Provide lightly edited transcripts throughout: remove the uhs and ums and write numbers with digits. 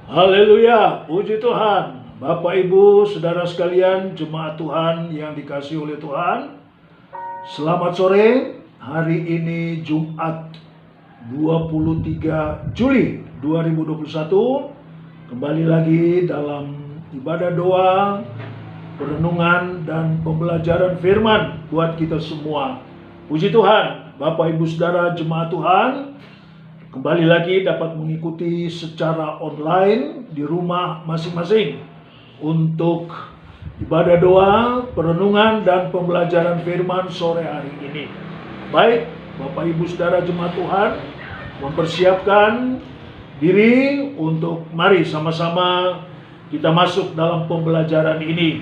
Haleluya, puji Tuhan. Bapak, Ibu, Saudara sekalian, jemaat Tuhan yang dikasihi oleh Tuhan. Selamat sore, hari ini Jumat 23 Juli 2021. Kembali lagi dalam ibadah doa, perenungan, dan pembelajaran firman buat kita semua. Puji Tuhan, Bapak, Ibu, Saudara, jemaat Tuhan, kembali lagi dapat mengikuti secara online di rumah masing-masing untuk ibadah doa, perenungan, dan pembelajaran firman sore hari ini. Baik, Bapak, Ibu, Saudara, jemaat Tuhan, mempersiapkan diri untuk mari sama-sama kita masuk dalam pembelajaran ini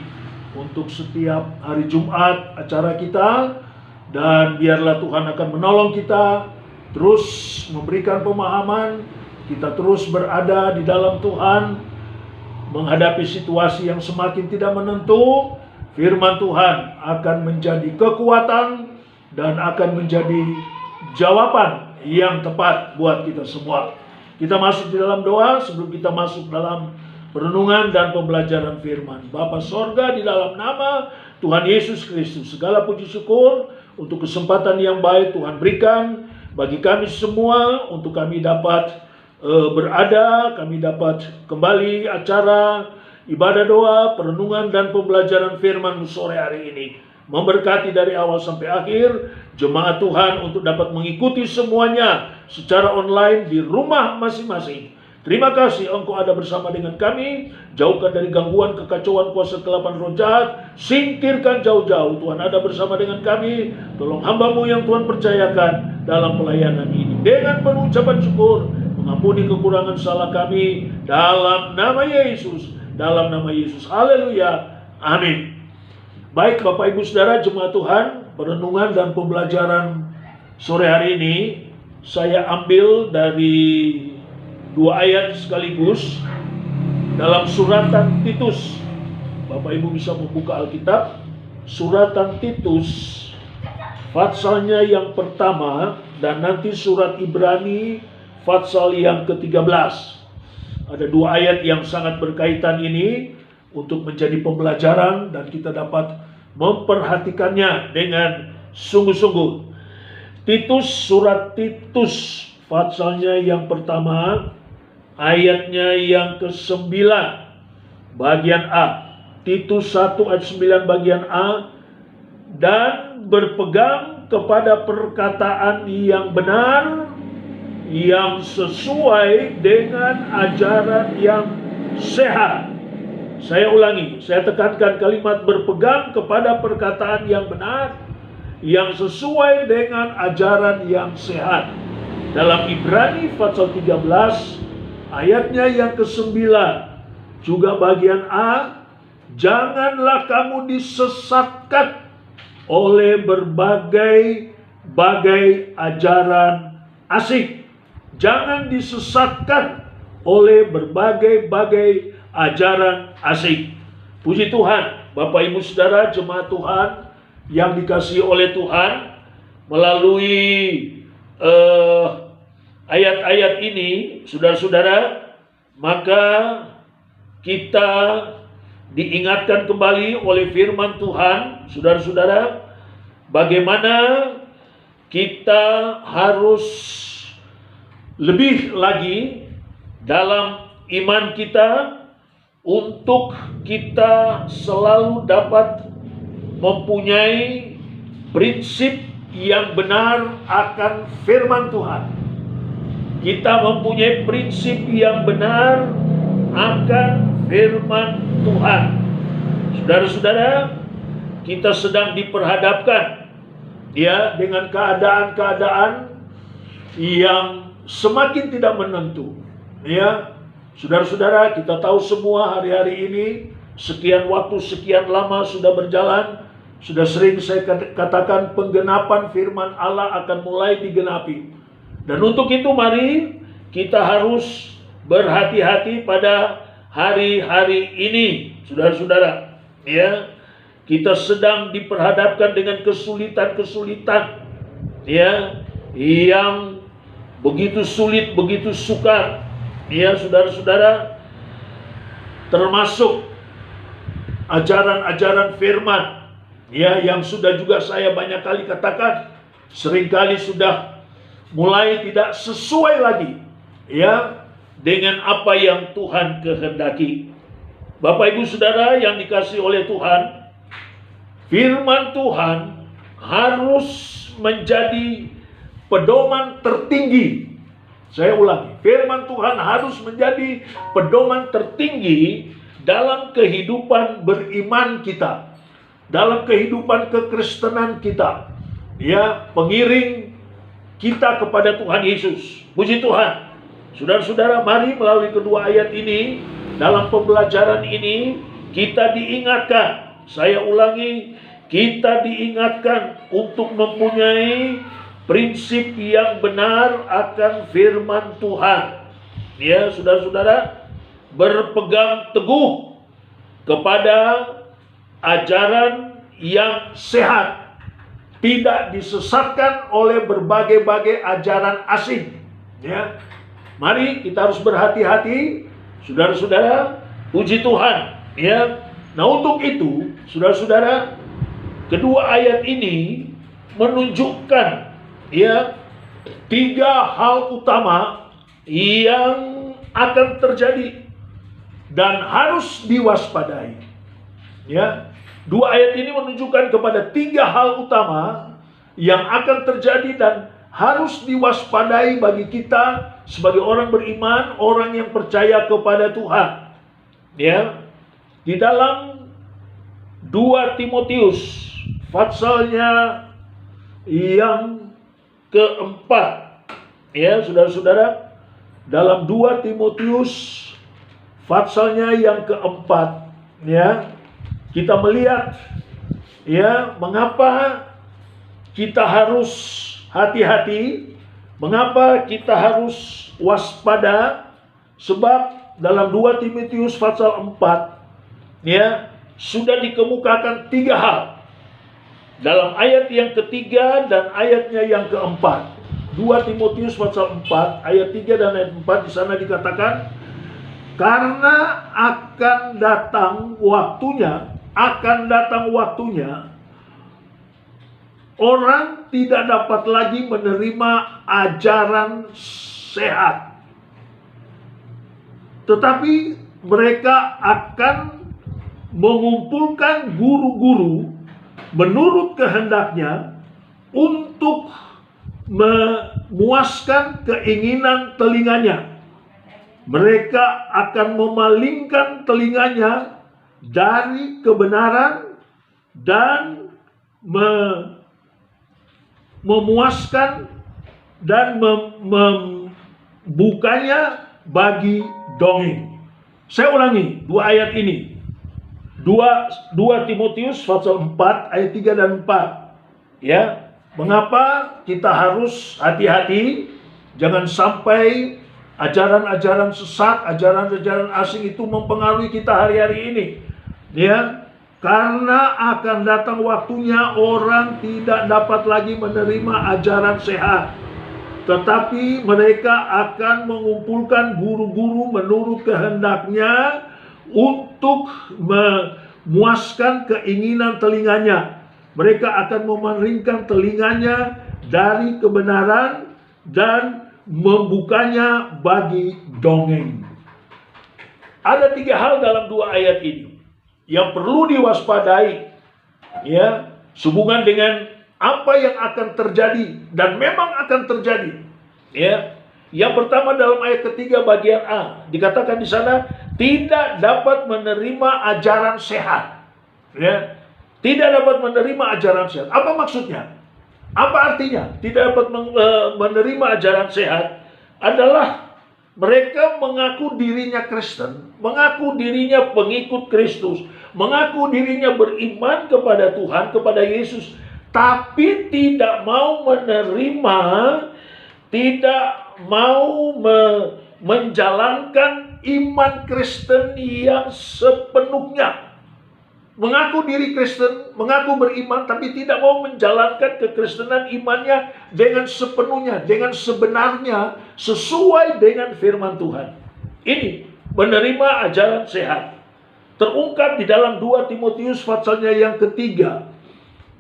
untuk setiap hari Jumat acara kita, dan biarlah Tuhan akan menolong kita terus memberikan pemahaman, kita terus berada di dalam Tuhan, menghadapi situasi yang semakin tidak menentu. Firman Tuhan akan menjadi kekuatan dan akan menjadi jawaban yang tepat buat kita semua. Kita masuk di dalam doa sebelum kita masuk dalam perenungan dan pembelajaran firman. Bapa sorga, di dalam nama Tuhan Yesus Kristus, segala puji syukur untuk kesempatan yang baik Tuhan berikan bagi kami semua, untuk kami dapat berada, kami dapat kembali acara ibadah doa, perenungan, dan pembelajaran firman sore hari ini. Memberkati dari awal sampai akhir jemaat Tuhan untuk dapat mengikuti semuanya secara online di rumah masing-masing. Terima kasih Engkau ada bersama dengan kami. Jauhkan dari gangguan, kekacauan, kuasa kegelapan roh jahat. Singkirkan jauh-jauh. Tuhan ada bersama dengan kami. Tolong hamba-Mu yang Tuhan percayakan dalam pelayanan ini. Dengan penuh ucapan syukur, mengampuni kekurangan salah kami. Dalam nama Yesus. Dalam nama Yesus. Haleluya. Amin. Baik Bapak, Ibu, Saudara, jemaat Tuhan, perenungan dan pembelajaran sore hari ini saya ambil dari dua ayat sekaligus dalam suratan Titus. Bapak Ibu bisa membuka Alkitab, suratan Titus patsalnya yang pertama, dan nanti surat Ibrani patsal yang ke-13. Ada dua ayat yang sangat berkaitan ini untuk menjadi pembelajaran dan kita dapat memperhatikannya dengan sungguh-sungguh. Surat Titus patsalnya yang pertama, ayatnya yang ke-9 bagian A. Titus 1 ayat 9 bagian A. Dan berpegang kepada perkataan yang benar, yang sesuai dengan ajaran yang sehat. Saya ulangi, saya tekankan kalimat berpegang kepada perkataan yang benar, yang sesuai dengan ajaran yang sehat. Dalam Ibrani pasal 13 ayatnya yang ke-9 juga bagian A, janganlah kamu disesatkan oleh berbagai ajaran asing. Jangan disesatkan oleh berbagai ajaran asing. Puji Tuhan, Bapak, Ibu, Saudara, jemaat Tuhan yang dikasihi oleh Tuhan, melalui ayat-ayat ini, saudara-saudara, maka kita diingatkan kembali oleh firman Tuhan, saudara-saudara, bagaimana kita harus lebih lagi dalam iman kita untuk kita selalu dapat mempunyai prinsip yang benar akan firman Tuhan. Kita mempunyai prinsip yang benar akan firman Tuhan. Saudara-saudara, kita sedang diperhadapkan dengan keadaan-keadaan yang semakin tidak menentu. Saudara-saudara, kita tahu semua hari-hari ini sekian waktu, sekian lama sudah berjalan. Sudah sering saya katakan penggenapan firman Allah akan mulai digenapi. Dan untuk itu mari kita harus berhati-hati pada hari-hari ini, saudara-saudara. Kita sedang diperhadapkan dengan kesulitan-kesulitan ya, yang begitu sulit, begitu sukar, ya saudara-saudara, termasuk ajaran-ajaran firman, ya, yang sudah juga saya banyak kali katakan, seringkali sudah mulai tidak sesuai lagi, ya, dengan apa yang Tuhan kehendaki. Bapak Ibu Saudara yang dikasihi oleh Tuhan, firman Tuhan harus menjadi pedoman tertinggi. Saya ulangi, firman Tuhan harus menjadi pedoman tertinggi dalam kehidupan beriman kita, dalam kehidupan kekristenan kita, ya, pengiring kita kepada Tuhan Yesus. Puji Tuhan. Saudara-saudara, mari melalui kedua ayat ini, dalam pembelajaran ini, kita diingatkan, saya ulangi, kita diingatkan untuk mempunyai prinsip yang benar akan firman Tuhan. Ya, saudara-saudara, berpegang teguh kepada ajaran yang sehat, tidak disesatkan oleh berbagai-bagai ajaran asing. Ya, mari kita harus berhati-hati, saudara-saudara. Puji Tuhan. Ya, nah untuk itu, saudara-saudara, kedua ayat ini menunjukkan, ya, 3 hal utama yang akan terjadi dan harus diwaspadai. Ya, 2 ayat ini menunjukkan kepada 3 hal utama yang akan terjadi dan harus diwaspadai bagi kita sebagai orang beriman, orang yang percaya kepada Tuhan. Ya, di dalam 2 Timotius pasalnya yang keempat, ya saudara-saudara, dalam 2 Timotius pasalnya yang keempat, ya, kita melihat, ya, mengapa kita harus hati-hati, mengapa kita harus waspada, sebab dalam 2 Timotius pasal 4, ya, sudah dikemukakan 3 hal dalam ayat yang ketiga dan ayatnya yang keempat. 2 Timotius pasal 4 ayat 3 dan ayat 4, di sana dikatakan, karena akan datang waktunya orang tidak dapat lagi menerima ajaran sehat, tetapi mereka akan mengumpulkan guru-guru menurut kehendaknya untuk memuaskan keinginan telinganya. Mereka akan memalingkan telinganya dari kebenaran dan memuaskan dan membukanya bagi dongeng. Saya ulangi 2 ayat ini. 2 Timotius pasal 4 ayat 3 dan 4. Ya, mengapa kita harus hati-hati jangan sampai ajaran-ajaran sesat, ajaran-ajaran asing itu mempengaruhi kita hari-hari ini. Ya, karena akan datang waktunya orang tidak dapat lagi menerima ajaran sehat, tetapi mereka akan mengumpulkan guru-guru menurut kehendaknya untuk memuaskan keinginan telinganya. Mereka akan memalingkan telinganya dari kebenaran dan membukanya bagi dongeng. Ada 3 hal dalam 2 ayat ini yang perlu diwaspadai, ya, sehubungan dengan apa yang akan terjadi dan memang akan terjadi. Ya, yang pertama dalam ayat ketiga bagian A dikatakan di sana tidak dapat menerima ajaran sehat. Ya, tidak dapat menerima ajaran sehat. Apa maksudnya? Apa artinya? Tidak dapat menerima ajaran sehat adalah mereka mengaku dirinya Kristen, mengaku dirinya pengikut Kristus, mengaku dirinya beriman kepada Tuhan, kepada Yesus, tapi tidak mau menerima, tidak mau menjalankan iman Kristen yang sepenuhnya. mengaku diri Kristen, mengaku beriman, tapi tidak mau menjalankan kekristenan imannya dengan sepenuhnya, dengan sebenarnya, sesuai dengan firman Tuhan. Ini menerima ajaran sehat. Terungkap di dalam 2 Timotius pasalnya yang ketiga.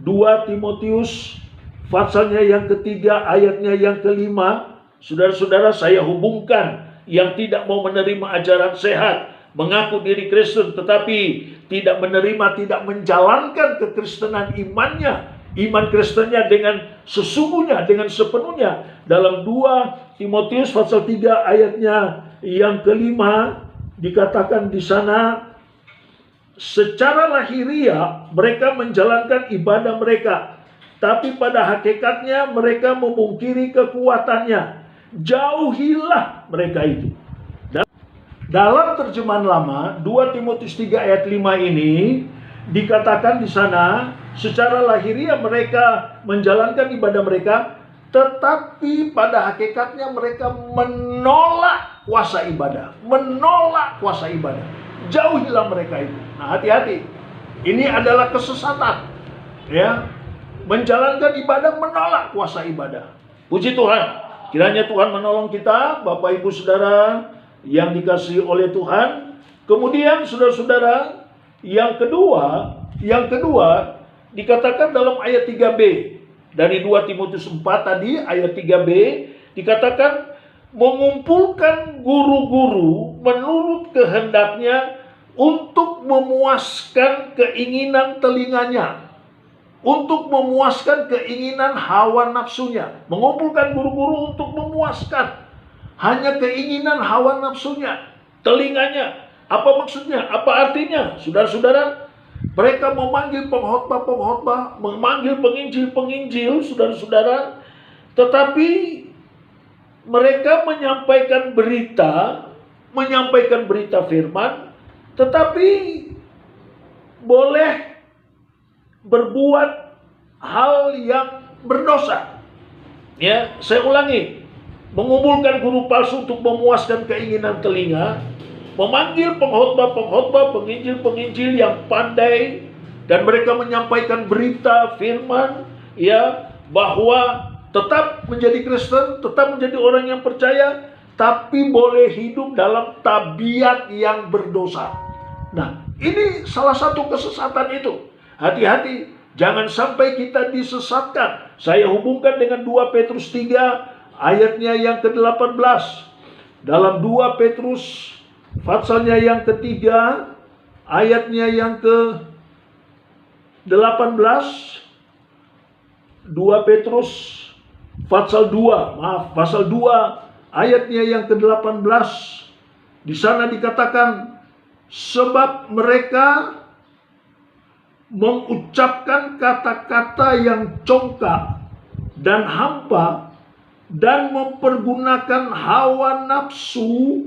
2 Timotius pasalnya yang ketiga, ayatnya yang kelima. Saudara-saudara, saya hubungkan yang tidak mau menerima ajaran sehat, mengaku diri Kristen, tetapi tidak menerima, tidak menjalankan kekristenan imannya, iman Kristennya dengan sesungguhnya, dengan sepenuhnya. Dalam 2 Timotius pasal 3 ayatnya yang kelima, dikatakan di sana, secara lahiriah mereka menjalankan ibadah mereka, tapi pada hakikatnya mereka memungkiri kekuatannya. Jauhilah mereka itu. Dalam terjemahan lama, 2 Timotius 3 ayat 5 ini dikatakan di sana, secara lahiriah mereka menjalankan ibadah mereka, tetapi pada hakikatnya mereka menolak kuasa ibadah. Menolak kuasa ibadah. Jauhilah mereka itu. Nah, hati-hati. Ini adalah kesesatan. Ya. Menjalankan ibadah, menolak kuasa ibadah. Puji Tuhan. Kiranya Tuhan menolong kita, Bapak Ibu Saudara yang dikasihi oleh Tuhan. Kemudian saudara-saudara, yang kedua dikatakan dalam ayat 3b dari 2 Timotius 4 tadi, ayat 3b dikatakan mengumpulkan guru-guru menurut kehendaknya untuk memuaskan keinginan telinganya, untuk memuaskan keinginan hawa nafsunya. Mengumpulkan guru-guru untuk memuaskan hanya keinginan hawa nafsunya, telinganya. Apa maksudnya? Apa artinya? Saudara-saudara, mereka memanggil pengkhotbah-pengkhotbah, memanggil penginjil-penginjil, saudara-saudara, tetapi mereka menyampaikan berita firman, tetapi boleh berbuat hal yang berdosa. Ya, saya ulangi. Mengumpulkan guru palsu untuk memuaskan keinginan telinga, memanggil pengkhotbah-pengkhotbah, penginjil-penginjil yang pandai, dan mereka menyampaikan berita firman, ya, bahwa tetap menjadi Kristen, tetap menjadi orang yang percaya, tapi boleh hidup dalam tabiat yang berdosa. Nah, ini salah satu kesesatan itu. Hati-hati, jangan sampai kita disesatkan. Saya hubungkan dengan 2 Petrus 3 ayatnya yang ke-18. Dalam 2 Petrus pasalnya yang ketiga, ayatnya yang ke-18. 2 Petrus pasal 2 ayatnya yang ke-18. Di sana dikatakan, sebab mereka mengucapkan kata-kata yang congkak dan hampa, dan mempergunakan hawa nafsu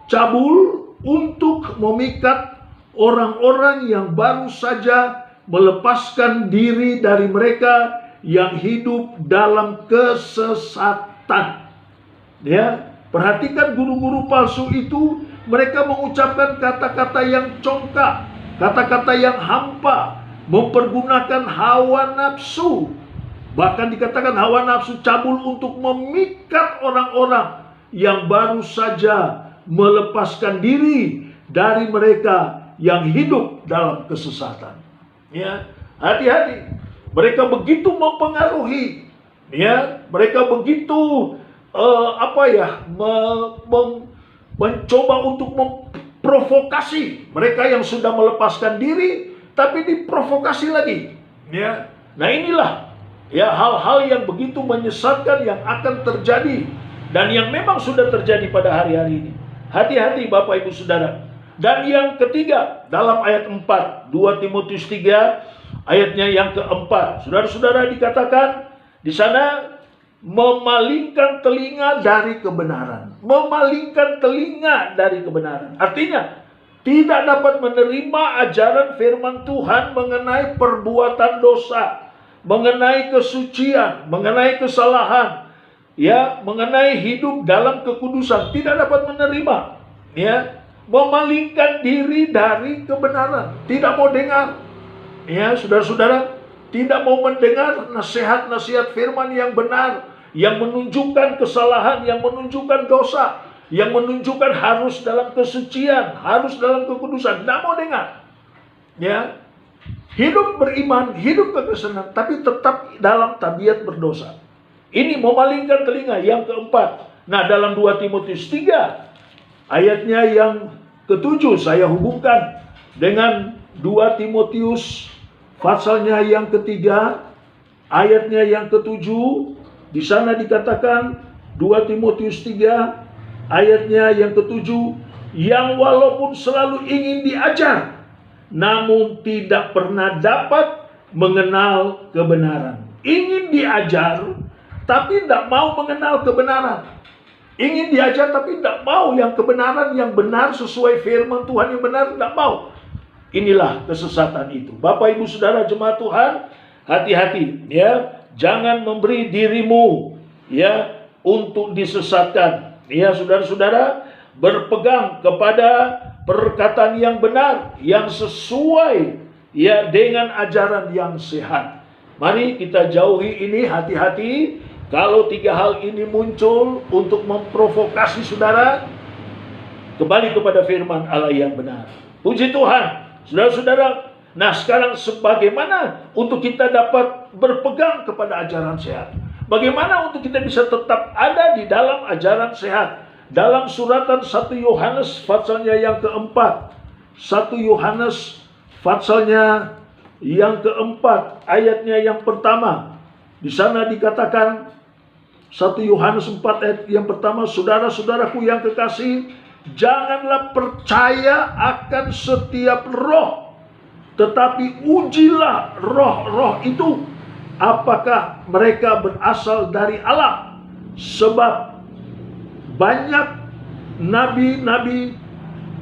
cabul untuk memikat orang-orang yang baru saja melepaskan diri dari mereka yang hidup dalam kesesatan. Ya, perhatikan guru-guru palsu itu, mereka mengucapkan kata-kata yang congkak, kata-kata yang hampa, mempergunakan hawa nafsu. Bahkan dikatakan hawa nafsu cabul untuk memikat orang-orang yang baru saja melepaskan diri dari mereka yang hidup dalam kesesatan. Ya, hati-hati. Mereka begitu mempengaruhi. Ya, mereka begitu mencoba untuk memprovokasi mereka yang sudah melepaskan diri, tapi diprovokasi lagi. Ya, nah inilah. Ya, hal-hal yang begitu menyesatkan yang akan terjadi, dan yang memang sudah terjadi pada hari-hari ini. Hati-hati Bapak Ibu Saudara. Dan yang ketiga, dalam ayat 4, 2 Timotius 3, ayatnya yang keempat. Saudara-saudara, dikatakan di sana, memalingkan telinga dari kebenaran. Memalingkan telinga dari kebenaran. Artinya, tidak dapat menerima ajaran firman Tuhan mengenai perbuatan dosa, mengenai kesucian, mengenai kesalahan, ya, mengenai hidup dalam kekudusan. Tidak dapat menerima, ya, memalingkan diri dari kebenaran, tidak mau dengar. Ya, saudara-saudara, tidak mau mendengar nasihat-nasihat firman yang benar, yang menunjukkan kesalahan, yang menunjukkan dosa, yang menunjukkan harus dalam kesucian, harus dalam kekudusan. Tidak mau dengar. Ya, hidup beriman, hidup kekristenan, tapi tetap dalam tabiat berdosa. Ini memalingkan telinga. Yang keempat, nah dalam 2 Timotius 3 ayatnya yang ke-7 saya hubungkan dengan 2 Timotius pasalnya yang ketiga, ayatnya yang ke-7. Di sana dikatakan 2 Timotius 3 ayatnya yang ke-7, yang walaupun selalu ingin diajar, namun tidak pernah dapat mengenal kebenaran. Ingin diajar, tapi tidak mau mengenal kebenaran. Ingin diajar, tapi tidak mau yang kebenaran yang benar sesuai firman Tuhan yang benar, tidak mau. Inilah kesesatan itu. Bapak, Ibu, Saudara, jemaat Tuhan, hati-hati ya, jangan memberi dirimu ya untuk disesatkan. Ya, saudara-saudara, berpegang kepada perkataan yang benar, yang sesuai ya dengan ajaran yang sehat. Mari kita jauhi ini, hati-hati kalau 3 hal ini muncul untuk memprovokasi saudara, kembali kepada firman Allah yang benar. Puji Tuhan. Saudara-saudara, nah sekarang sebagaimana untuk kita dapat berpegang kepada ajaran sehat? Bagaimana untuk kita bisa tetap ada di dalam ajaran sehat? Dalam suratan 1 Yohanes pasalnya yang keempat, 1 Yohanes pasalnya yang keempat, ayatnya yang pertama. Di sana dikatakan 1 Yohanes 4 ayat yang pertama, saudara-saudaraku yang kekasih, janganlah percaya akan setiap roh, tetapi ujilah roh-roh itu, apakah mereka berasal dari Allah. Sebab banyak nabi-nabi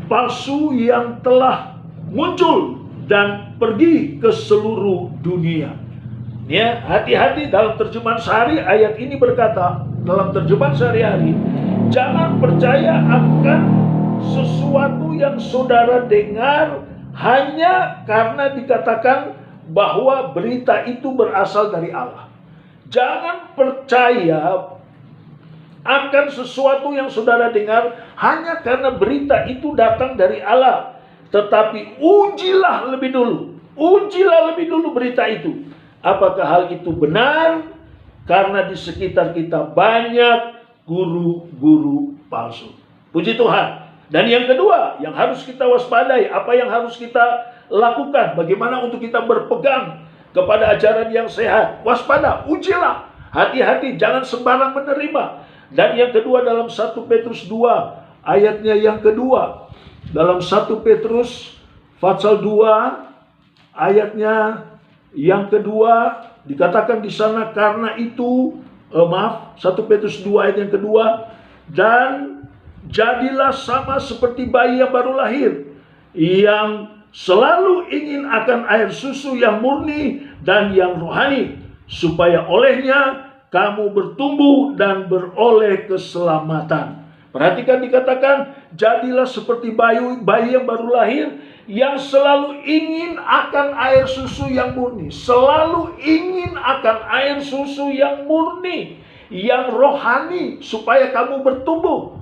palsu yang telah muncul dan pergi ke seluruh dunia. Ya, hati-hati. Dalam terjemahan sehari ayat ini berkata, dalam terjemahan sehari-hari, jangan percaya akan sesuatu yang saudara dengar hanya karena dikatakan bahwa berita itu berasal dari Allah. Jangan percaya akan sesuatu yang saudara dengar hanya karena berita itu datang dari Allah. Tetapi ujilah lebih dulu. Ujilah lebih dulu berita itu. Apakah hal itu benar? Karena di sekitar kita banyak guru-guru palsu. Puji Tuhan. Dan yang kedua, yang harus kita waspadai, apa yang harus kita lakukan? Bagaimana untuk kita berpegang kepada ajaran yang sehat? Waspada, ujilah. Hati-hati, jangan sembarang menerima. Dan yang kedua dalam 1 Petrus 2, ayatnya yang kedua. Dalam 1 Petrus pasal 2, ayatnya yang kedua, dikatakan di sana, karena itu 1 Petrus 2 ayat yang kedua, dan jadilah sama seperti bayi yang baru lahir, yang selalu ingin akan air susu yang murni dan yang rohani, supaya olehnya kamu bertumbuh dan beroleh keselamatan. Perhatikan dikatakan, jadilah seperti bayi yang baru lahir, yang selalu ingin akan air susu yang murni. Selalu ingin akan air susu yang murni, yang rohani, supaya kamu bertumbuh.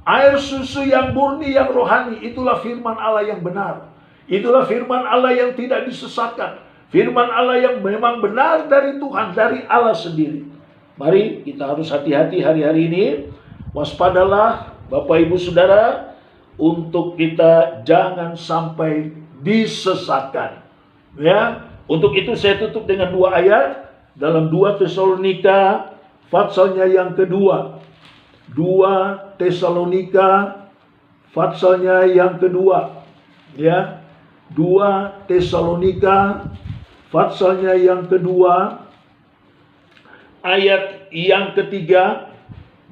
Air susu yang murni, yang rohani, itulah firman Allah yang benar. Itulah firman Allah yang tidak disesatkan. Firman Allah yang memang benar dari Tuhan, dari Allah sendiri. Mari kita harus hati-hati hari-hari ini. Waspadalah Bapak Ibu Saudara, untuk kita jangan sampai disesatkan. Ya, untuk itu saya tutup dengan 2 ayat dalam 2 Tesalonika pasalnya yang kedua. 2 Tesalonika pasalnya yang kedua. Ya. 2 Tesalonika pasalnya yang kedua, ayat yang ketiga,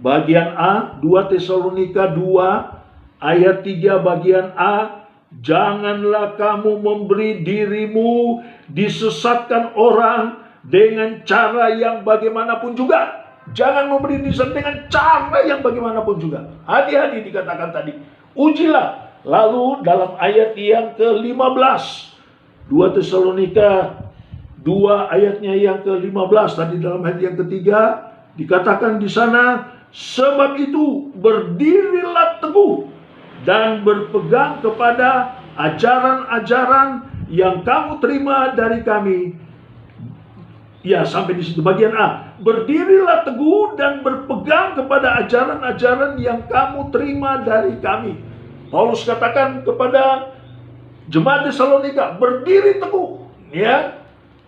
bagian A. 2 Tesalonika 2 ayat 3 bagian A. Janganlah kamu memberi dirimu disesatkan orang dengan cara yang bagaimanapun juga. Jangan memberi diri dengan cara yang bagaimanapun juga. Hati-hati dikatakan tadi. Ujilah. Lalu dalam ayat yang ke-15, 2 Tesalonika 2 ayatnya yang ke-15, tadi dalam ayat yang ketiga dikatakan di sana, sebab itu berdirilah teguh dan berpegang kepada ajaran-ajaran yang kamu terima dari kami. Ya, sampai di situ bagian A. Berdirilah teguh dan berpegang kepada ajaran-ajaran yang kamu terima dari kami. Paulus katakan kepada jemaat Tesalonika, berdiri teguh, ya.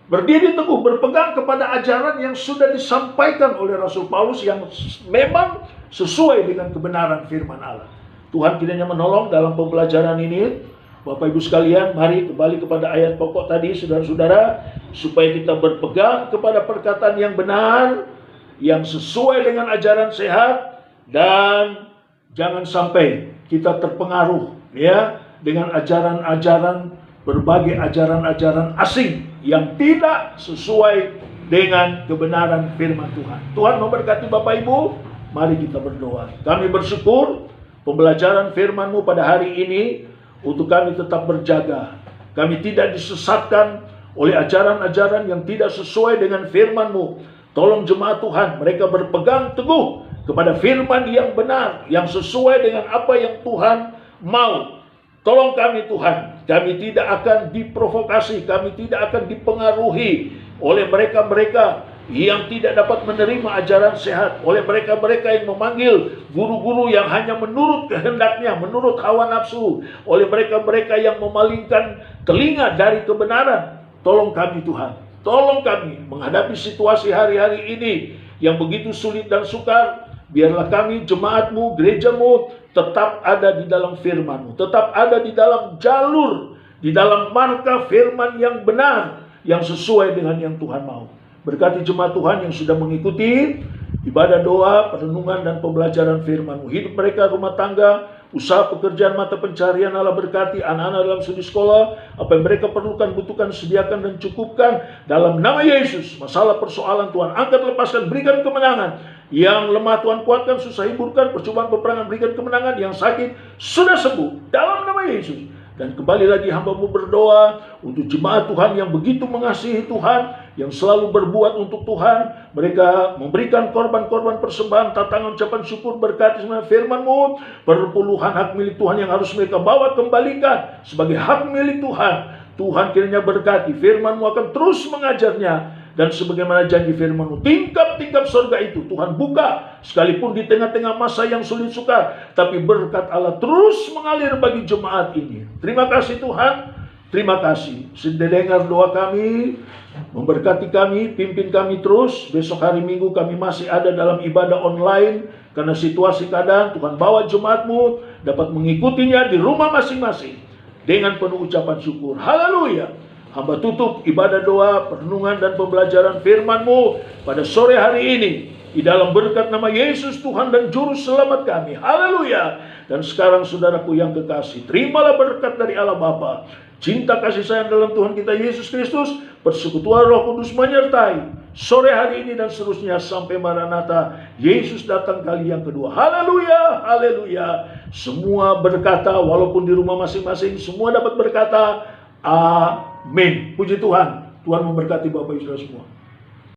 Berdiri teguh, berpegang kepada ajaran yang sudah disampaikan oleh Rasul Paulus yang memang sesuai dengan kebenaran firman Allah. Tuhan kiranya menolong dalam pembelajaran ini. Bapak Ibu sekalian, mari kembali kepada ayat pokok tadi, saudara-saudara, supaya kita berpegang kepada perkataan yang benar, yang sesuai dengan ajaran sehat, dan jangan sampai kita terpengaruh ya dengan ajaran-ajaran, berbagai ajaran-ajaran asing yang tidak sesuai dengan kebenaran firman Tuhan. Tuhan memberkati Bapak Ibu. Mari kita berdoa. Kami bersyukur pembelajaran firman-Mu pada hari ini untuk kami tetap berjaga. Kami tidak disesatkan oleh ajaran-ajaran yang tidak sesuai dengan firman-Mu. Tolong jemaat Tuhan, mereka berpegang teguh kepada firman yang benar, yang sesuai dengan apa yang Tuhan mau. Tolong kami Tuhan, kami tidak akan diprovokasi, kami tidak akan dipengaruhi oleh mereka-mereka yang tidak dapat menerima ajaran sehat, oleh mereka-mereka yang memanggil guru-guru yang hanya menurut kehendaknya, menurut hawa nafsu, oleh mereka-mereka yang memalingkan telinga dari kebenaran. Tolong kami Tuhan, tolong kami menghadapi situasi hari-hari ini yang begitu sulit dan sukar. Biarlah kami, jemaat-Mu, gereja-Mu tetap ada di dalam firman-Mu, tetap ada di dalam jalur, di dalam marka firman yang benar, yang sesuai dengan yang Tuhan mau. Berkati jemaat Tuhan yang sudah mengikuti ibadah doa, perenungan dan pembelajaran firman-Mu. Hidup mereka, rumah tangga, usaha pekerjaan, mata pencarian Allah berkati, anak-anak dalam studi sekolah, apa yang mereka perlukan, butuhkan, sediakan dan cukupkan dalam nama Yesus. Masalah persoalan Tuhan angkat, lepaskan, berikan kemenangan. Yang lemah Tuhan kuatkan, susah hiburkan, percobaan peperangan berikan kemenangan, yang sakit sudah sembuh dalam nama Yesus. Dan kembali lagi hamba-Mu berdoa untuk jemaat Tuhan yang begitu mengasihi Tuhan, yang selalu berbuat untuk Tuhan. Mereka memberikan korban-korban persembahan, tatangan ucapan syukur, berkati semua firman-Mu. Perpuluhan hak milik Tuhan yang harus mereka bawa kembalikan sebagai hak milik Tuhan. Tuhan kiranya berkati, firman-Mu akan terus mengajarnya. Dan sebagaimana janji firman-Mu, tingkap-tingkap surga itu Tuhan buka, sekalipun di tengah-tengah masa yang sulit sukar, tapi berkat Allah terus mengalir bagi jemaat ini. Terima kasih Tuhan, terima kasih sudah dengar doa kami, memberkati kami, pimpin kami terus. Besok hari Minggu kami masih ada dalam ibadah online, karena situasi keadaan Tuhan bawa jemaat-Mu dapat mengikutinya di rumah masing-masing dengan penuh ucapan syukur. Haleluya. Hamba tutup ibadah doa, perenungan dan pembelajaran firman-Mu pada sore hari ini di dalam berkat nama Yesus Tuhan dan Juru Selamat kami. Haleluya. Dan sekarang saudaraku yang kekasih, terimalah berkat dari Allah Bapa, cinta kasih sayang dalam Tuhan kita Yesus Kristus, persekutuan Roh Kudus menyertai sore hari ini dan seterusnya sampai Maranatha, Yesus datang kali yang kedua. Haleluya, haleluya. Semua berkata, walaupun di rumah masing-masing, semua dapat berkata, amin. Puji Tuhan. Tuhan memberkati Bapak Ibu semua.